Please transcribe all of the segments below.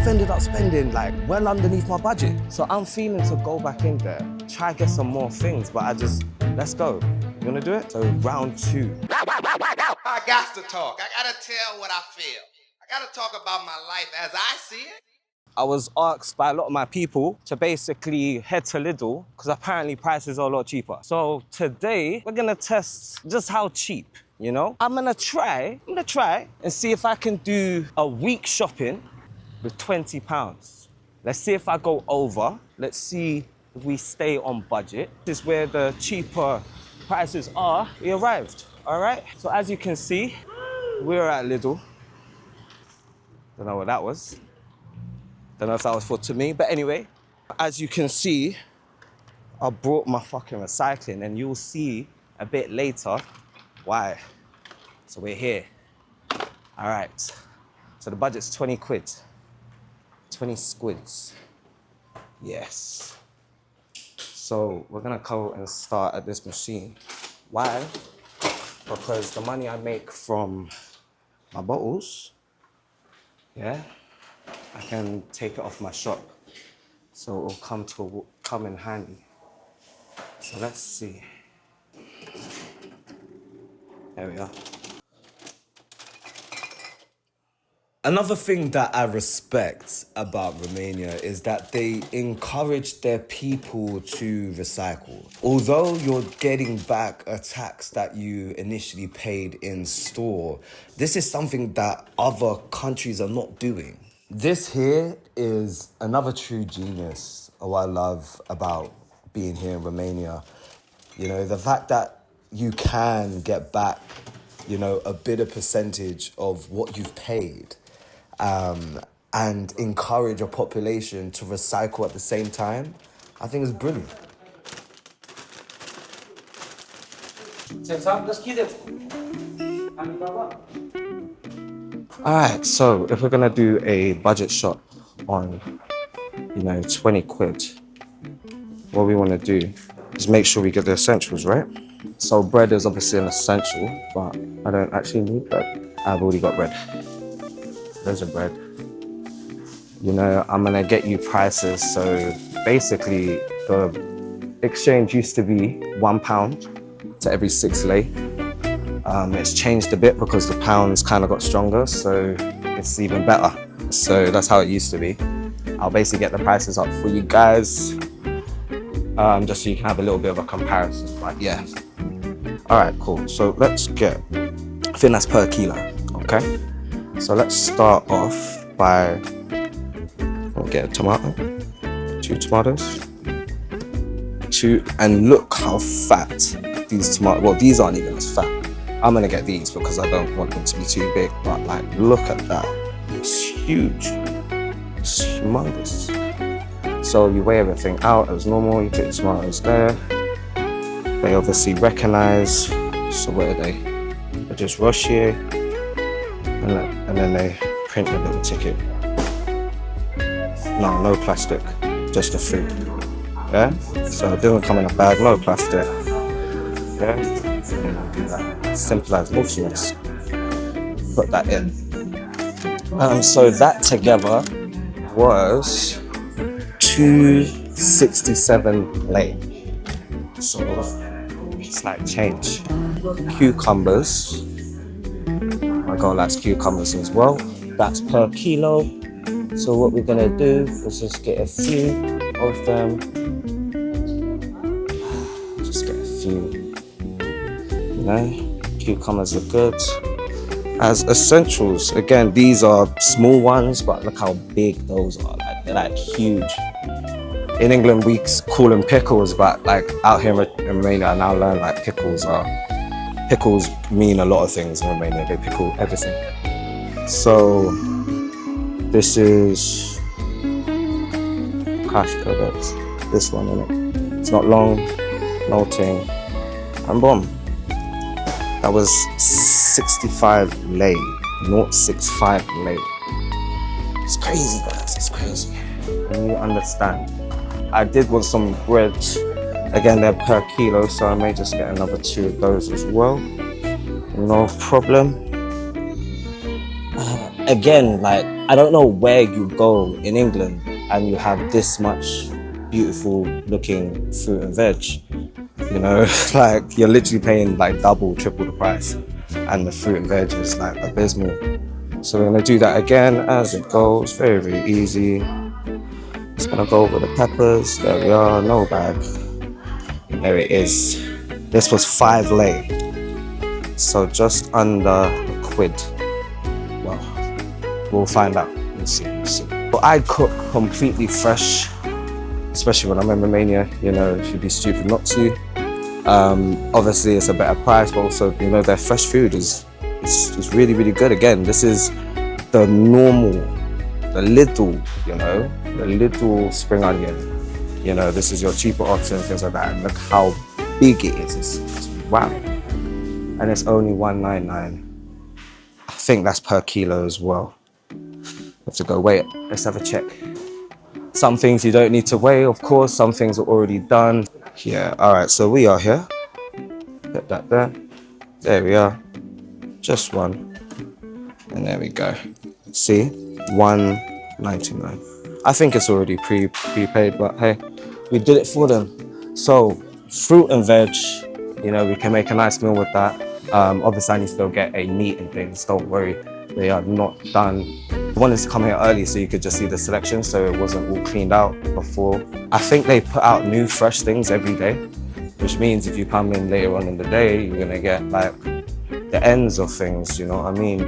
I've ended up spending like well underneath my budget. So I'm feeling to go back in there, try get some more things, but let's go. You wanna do it? So round 2. I got to talk. I gotta tell what I feel. I gotta talk about my life as I see it. I was asked by a lot of my people to basically head to Lidl because apparently prices are a lot cheaper. So today we're gonna test just how cheap, you know? I'm gonna try and see if I can do a week shopping with £20. Let's see if I go over. Let's see if we stay on budget. This is where the cheaper prices are. We arrived, all right? So as you can see, we're at Lidl. Don't know what that was. Don't know if that was to me, but anyway, as you can see, I brought my fucking recycling and you'll see a bit later why. So we're here. All right, so the budget's 20 quid. 20 squids, yes. So we're gonna go and start at this machine. Why? Because the money I make from my bottles, yeah, I can take it off my shop, so it'll come in handy. So let's see. There we are. Another thing that I respect about Romania is that they encourage their people to recycle. Although you're getting back a tax that you initially paid in store, this is something that other countries are not doing. This here is another true genius of what I love about being here in Romania. You know, the fact that you can get back, you know, a bit of percentage of what you've paid. And encourage a population to recycle at the same time, I think is brilliant. All right, so if we're gonna do a budget shop on, 20 quid, what we wanna do is make sure we get the essentials, right? So bread is obviously an essential, but I don't actually need bread. I've already got bread. There's a bread. You know, I'm gonna get you prices. So basically, the exchange used to be £1 to every 6 lei. It's changed a bit because the pound's kind of got stronger, so it's even better. So that's how it used to be. I'll basically get the prices up for you guys, just so you can have a little bit of a comparison. But yeah. All right, cool. So let's get, I think that's per kilo, okay? So let's start off by, we'll get a tomato, 2 tomatoes, and look how fat these tomatoes, well, these aren't even as fat. I'm gonna get these because I don't want them to be too big, but like, look at that. It's huge, it's humongous. So you weigh everything out as normal, you put the tomatoes there. They obviously recognize, so what are they? They're just rush here. And then they print a little ticket. No plastic, just the food. Yeah? So it doesn't come in a bag, no plastic. Yeah? And do that. Simple as movements. Put that in. So that together was 267 lei. So it's like change. Cucumbers. My girl likes cucumbers as well. That's per kilo. So what we're gonna do is just get a few of them. Just get a few. You know, cucumbers are good. As essentials, again, these are small ones, but look how big those are. Like, they're like huge. In England, we call them pickles, but like out here in Romania, I now learn like pickles mean a lot of things in Romania. They pickle everything. So this is cash products. This one, innit? It's not long, no ting, and boom. That was 65 lei, 0.65 lei. It's crazy, guys. It's crazy. And you understand. I did want some bread. Again, they're per kilo, so I may just get another 2 of those as well. No problem. Again, like, I don't know where you go in England and you have this much beautiful looking fruit and veg. You know, like you're literally paying like double, triple the price, and the fruit and veg is like abysmal. So we're gonna do that again as it goes. Very, very easy. Just gonna go over the peppers. There we are, no bag. There it is. This was 5 lei. So just under a quid. Well, we'll find out. We'll see. So I cook completely fresh, especially when I'm in Romania. You know, you'd be stupid not to. Obviously, it's a better price, but also, you know, their fresh food is really, really good. Again, this is the normal, the Lidl, you know, the Lidl spring onion. You know, this is your cheaper option, things like that. And look how big it is. It's wow. And it's only $1.99. I think that's per kilo as well. Have to go weigh it. Let's have a check. Some things you don't need to weigh, of course. Some things are already done. Yeah, all right, so we are here. Put that there. There we are. Just one. And there we go. See? $1.99. I think it's already prepaid, but hey, we did it for them. So, fruit and veg, you know, we can make a nice meal with that. Obviously, I need to go get a meat and things. Don't worry, they are not done. I wanted to come here early so you could just see the selection, so it wasn't all cleaned out before. I think they put out new fresh things every day, which means if you come in later on in the day, you're gonna get like the ends of things, you know what I mean?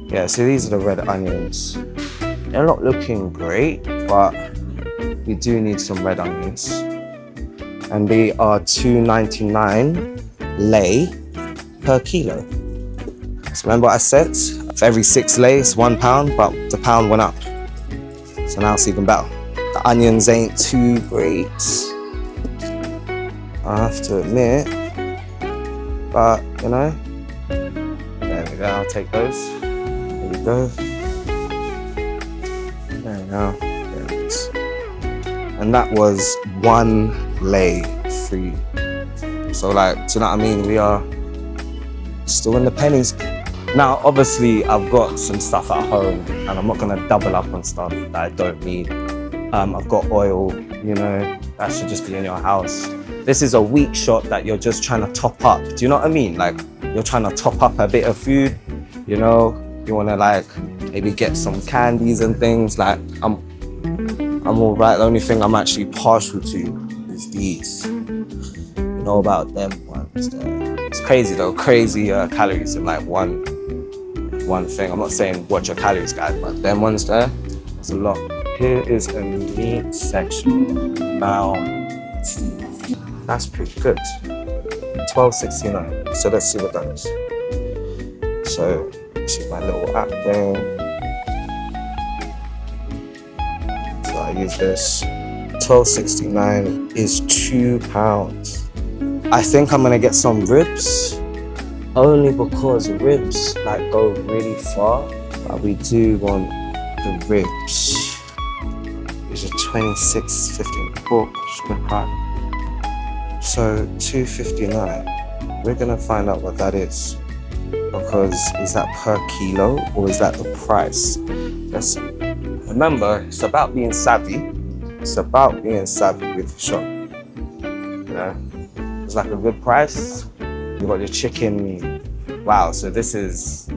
Yeah, so these are the red onions. They're not looking great, but we do need some red onions. And they are 2.99 lei per kilo. So remember what I said? For every 6 lei, it's £1, but the pound went up. So now it's even better. The onions ain't too great, I have to admit. But, you know, there we go, I'll take those. There we go. There we go. There it is. And that was 1 lei free. So like, do you know what I mean? We are still in the pennies. Now, obviously, I've got some stuff at home and I'm not gonna double up on stuff that I don't need. I've got oil, you know, that should just be in your house. This is a weak shot that you're just trying to top up. Do you know what I mean? Like, you're trying to top up a bit of food, you know? You wanna like, maybe get some candies and things. Like, I'm all right. The only thing I'm actually partial to is these. You know about them ones there. It's crazy though, crazy calories in like one thing. I'm not saying watch your calories, guys, but them ones there, it's a lot. Here is a meat section. Now, that's pretty good. $12.69. So let's see what that is. So this is my little app thing. So I use this. $12.69 is £2. I think I'm gonna get some ribs, only because ribs like go really far, but we do want the ribs. These are $26.50 pork, so $2.59. We're gonna find out what that is, because is that per kilo or is that the price? Let's see. Remember, it's about being savvy. It's about being savvy with the shop. You know? It's like a good price. You got your chicken. Wow, so this is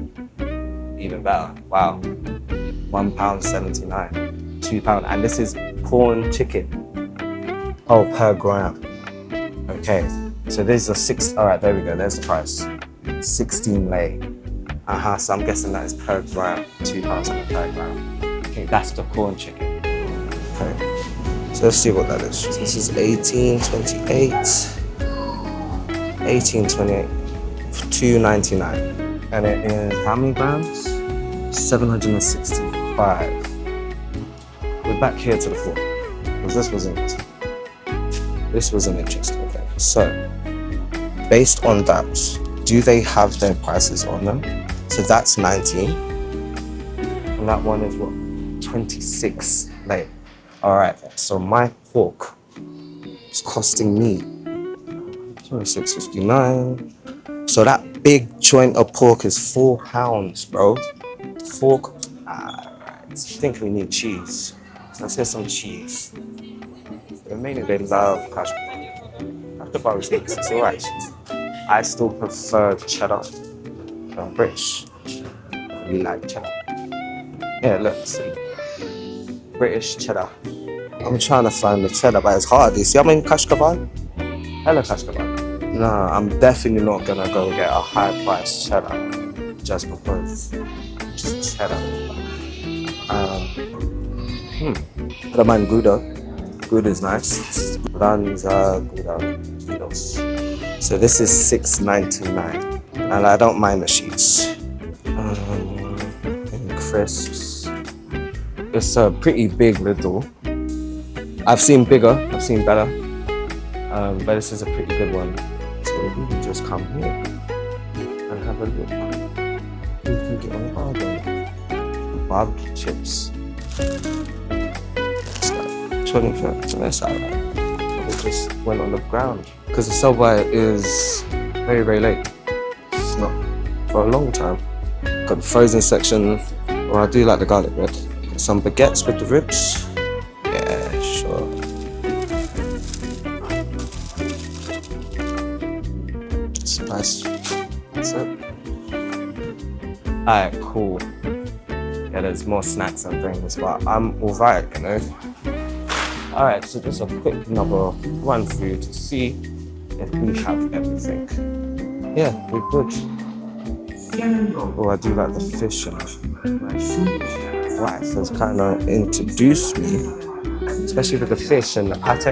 even better. Wow, £1.79, £2, and this is corn chicken. Oh, per gram. Okay, so these are 6. All right, there we go. There's the price. 16 lei. So I'm guessing that is per gram. £2 per gram. Okay, that's the corn chicken. Okay, so let's see what that is. This is 18.28. 18.28 for $2.99, and it is how many grams? 765. We're back here to the floor because this was interesting. This was an interesting thing. So, based on that, do they have their prices on them? So that's 19, and that one is what? 26 lei. All right. So my pork is costing me $26.59. So that big joint of pork is £4, bro. I think we need cheese. So let's get some cheese. Romania, they love cash kebab. Cash kebab is nice, it's alright. I still prefer cheddar. I'm British. We like cheddar. Yeah, look, see. British cheddar. I'm trying to find the cheddar, but it's hard. You see how many cash kebab? Hella cash kebab. Nah, I'm definitely not gonna go get a high price cheddar just because it's cheddar. I don't mind Gouda. Gouda is nice. Gouda, Gouda. So this is $6.99, and I don't mind the sheets. And crisps. It's a pretty big Lidl. I've seen bigger, I've seen better, but this is a pretty good one. So we can just come here and have a look. We can get on bargain. Barbecue chips. It's like 20 cents, that's alright. We just went on the ground because the subway is very, very late. It's not for a long time. Got the frozen section, or I do like the garlic bread. Got some baguettes with the ribs. Yeah, sure. It's nice. That's it. Alright, cool. Yeah, there's more snacks and things, but I'm alright, you know. Alright, so just a quick number run through to see if we have everything. Yeah, we're good. Oh, I do like the fish and right, so it's kind of introduced me, especially with the fish and the pate.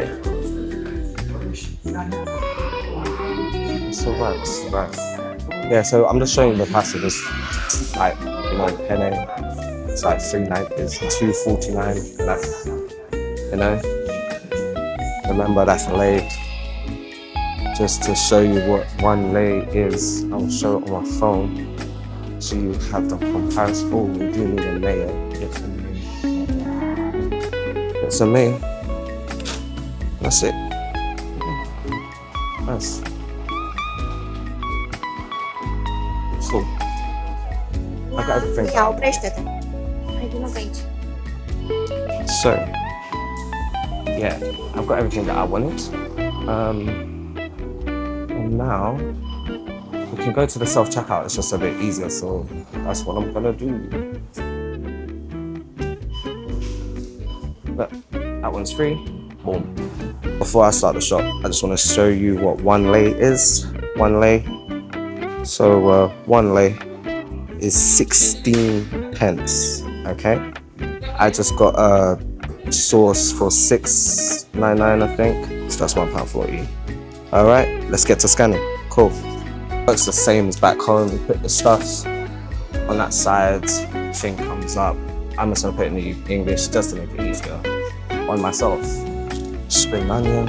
It's alright, it's alright. Yeah, so I'm just showing you the pasta. This like, you know, penne. It's like $3.90, it's $2.49. That's, you know. Remember, that's a lei. Just to show you what one lei is, I'll show it on my phone. So you have the comparison. Oh, we do need a mayo. It's a mayo. That's it. Nice. So, I got everything. Ia, oprește-te. Hai, vină pe aici. So, yeah, I've got everything that I wanted. And now, we can go to the self-checkout. It's just a bit easier, so that's what I'm gonna do. Look, that one's free. Boom. Before I start the shop, I just want to show you what one lei is. One lei. So one lei is 16 pence. Okay. I just got a sauce for $6.99, I think. So that's £1.40. All right, let's get to scanning. Cool. Works the same as back home. We put the stuff on that side, thing comes up. I'm just gonna put it in the English just to make it easier on myself. Spring onion,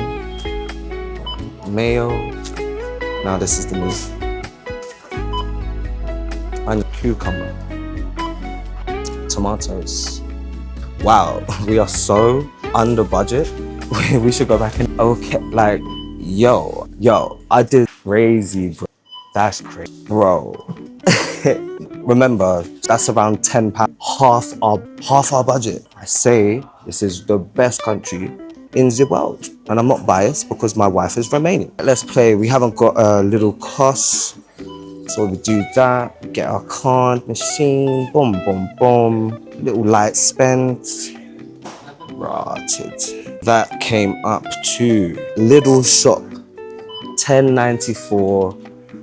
mayo. Now this is the meat. And cucumber, tomatoes. Wow, we are so under budget. We should go back and okay, like, yo, I did crazy, bro. That's crazy, bro. Remember, that's around £10, half our budget. I say this is the best country in the world, and I'm not biased because my wife is Romanian. Let's play. We haven't got a little cost, so we do that. Get our card machine. Boom, boom, boom. Little light spend. Rotted. That came up to Lidl shop, $10.94.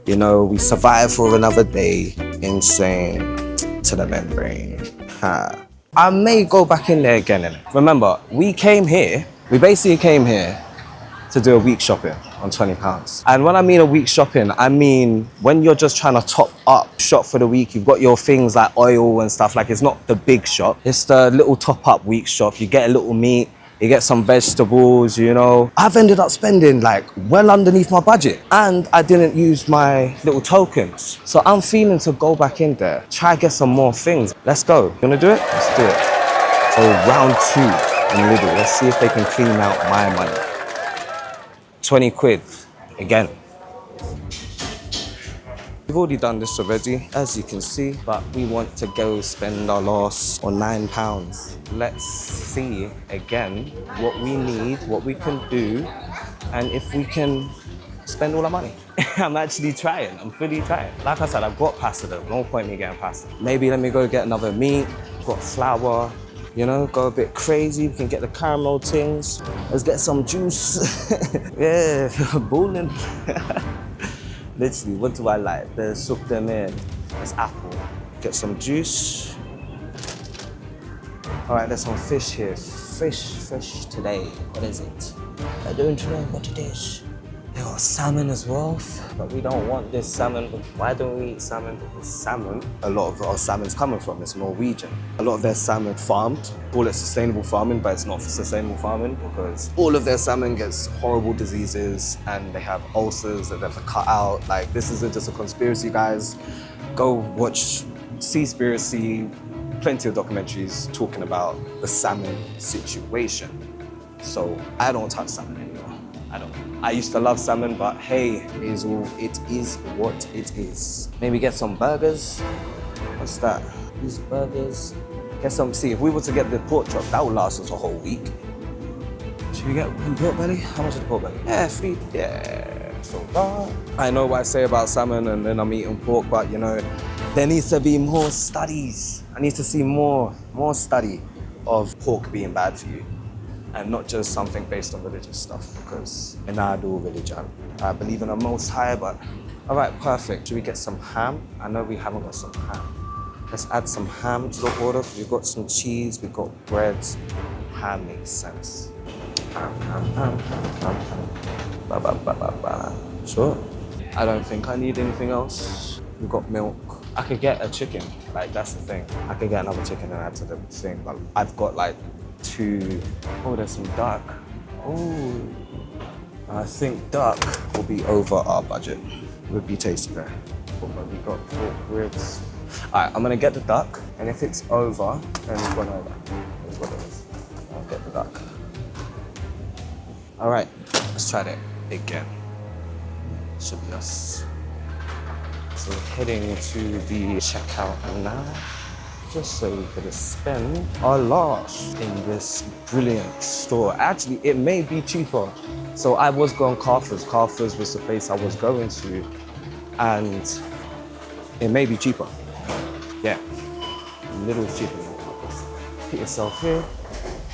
You know, we survived for another day. Insane to the membrane. I may go back in there again. Innit? Remember, we basically came here to do a week shopping on £20. And when I mean a week shopping, I mean when you're just trying to top up shop for the week, you've got your things like oil and stuff, like it's not the big shop, it's the little top up week shop. You get a little meat, you get some vegetables, you know. I've ended up spending like well underneath my budget, and I didn't use my little tokens. So I'm feeling to go back in there, try get some more things. Let's go. You wanna do it? Let's do it. So round 2 in Lidl. Let's see if they can clean out my money. 20 quid again. We've already done this already, as you can see, but we want to go spend our last or £9. Let's see again what we need, what we can do, and if we can spend all our money. I'm actually trying, I'm fully trying. Like I said, I've got pasta though, no point in me getting pasta. Maybe let me go get another meat, got flour, you know, go a bit crazy. We can get the caramel things. Let's get some juice. Yeah, bowling. Literally, what do I like? There's soup them in. There's apple. Get some juice. All right, there's some fish here. Fish today. What is it? I don't know what it is. They got salmon as well, but we don't want this salmon. Why don't we eat salmon? Because salmon, a lot of our salmon's coming from is Norwegian. A lot of their salmon farmed, call it sustainable farming, but it's not sustainable farming because all of their salmon gets horrible diseases and they have ulcers that they have to cut out. Like, this isn't just a conspiracy, guys. Go watch Seaspiracy, plenty of documentaries talking about the salmon situation. So I don't touch salmon anymore. I don't. I used to love salmon, but hey, it is what it is. Maybe get some burgers. What's that? These burgers. Get some, see, if we were to get the pork chop, that would last us a whole week. Should we get one pork belly? How much is the pork belly? Yeah, 3, yeah, so far. I know what I say about salmon and then I'm eating pork, but you know, there needs to be more studies. I need to see more study of pork being bad for you. And not just something based on religious stuff, because I do religion. I believe in the Most High, but all right, perfect. Should we get some ham? I know we haven't got some ham. Let's add some ham to the order. We've got some cheese, we've got breads. Ham makes sense. Ham. Ba, ba, ba, ba, ba. Sure. I don't think I need anything else. We've got milk. I could get a chicken, like that's the thing. I could get another chicken and add to the thing, but I've got like 2, oh, there's some duck. Oh, I think duck will be over our budget. It would be tasty there. But we got pork ribs. All right, I'm gonna get the duck, and if it's over, then we've gone over. That's what it is. I'll get the duck. All right, let's try that again. Should be us. So we're heading to the checkout now, just so we could spend our last in this brilliant store. Actually, it may be cheaper. So I was going Carthage. Carthage was the place I was going to, and it may be cheaper. Yeah, Lidl's cheaper than Carthage. Put yourself here,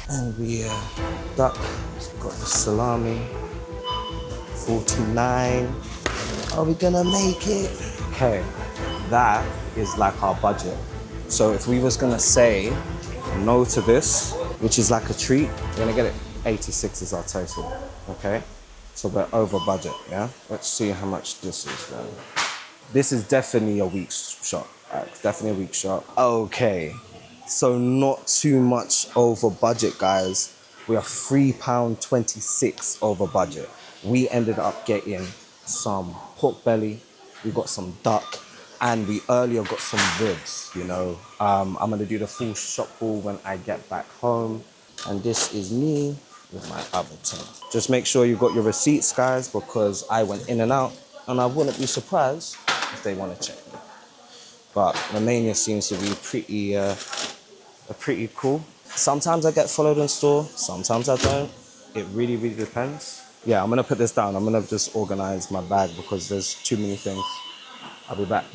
and we duck. Got the salami, 49. Are we gonna make it? Okay, that is like our budget. So if we was gonna say no to this, which is like a treat, we're gonna get it. 86 is our total, okay? So we're over budget, yeah? Let's see how much this is then. This is definitely a week's shop, definitely a week's shop. Okay, so not too much over budget, guys. We are £3.26 over budget. We ended up getting some pork belly, we got some duck, and we earlier got some ribs, you know. I'm gonna do the full shop haul when I get back home. And this is me with my other team. Just make sure you got your receipts, guys, because I went in and out, and I wouldn't be surprised if they wanna check me. But Romania seems to be pretty cool. Sometimes I get followed in store, sometimes I don't. It really, really depends. Yeah, I'm gonna put this down. I'm gonna just organize my bag because there's too many things. I'll be back.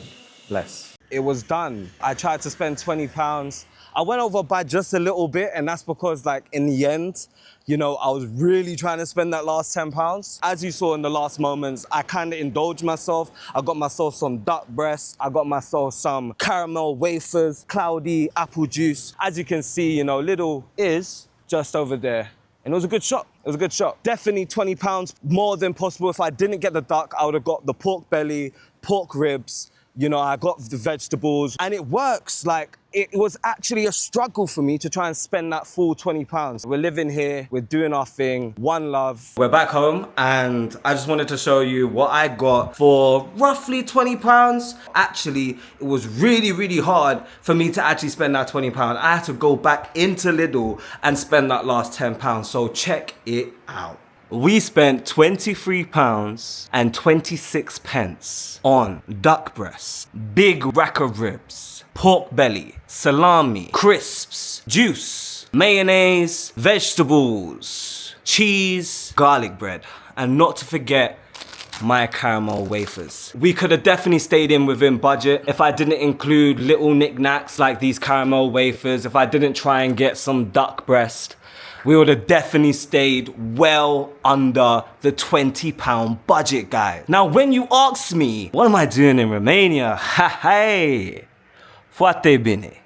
Bless. It was done. I tried to spend £20. I went over by just a little bit, and that's because, like, in the end, you know, I was really trying to spend that last £10. As you saw in the last moments, I kind of indulged myself. I got myself some duck breast. I got myself some caramel wafers, cloudy apple juice. As you can see, you know, Lidl is just over there. And it was a good shop. It was a good shop. Definitely £20 more than possible. If I didn't get the duck, I would have got the pork belly, pork ribs. You know, I got the vegetables, and it works. Like, it was actually a struggle for me to try and spend that full £20. We're living here, we're doing our thing, one love. We're back home, and I just wanted to show you what I got for roughly £20. Actually, it was really, really hard for me to actually spend that £20. I had to go back into Lidl and spend that last £10. So check it out. we spent £23 and 26 pence on duck breast, big rack of ribs, pork belly, salami, crisps, juice, mayonnaise, vegetables, cheese, garlic bread, and not to forget my caramel wafers. We could have definitely stayed in within budget if I didn't include little knickknacks like these caramel wafers, if I didn't try and get some duck breast. We would have definitely stayed well under the £20 budget, guys. Now, when you ask me, what am I doing in Romania? Ha hey, foarte bine.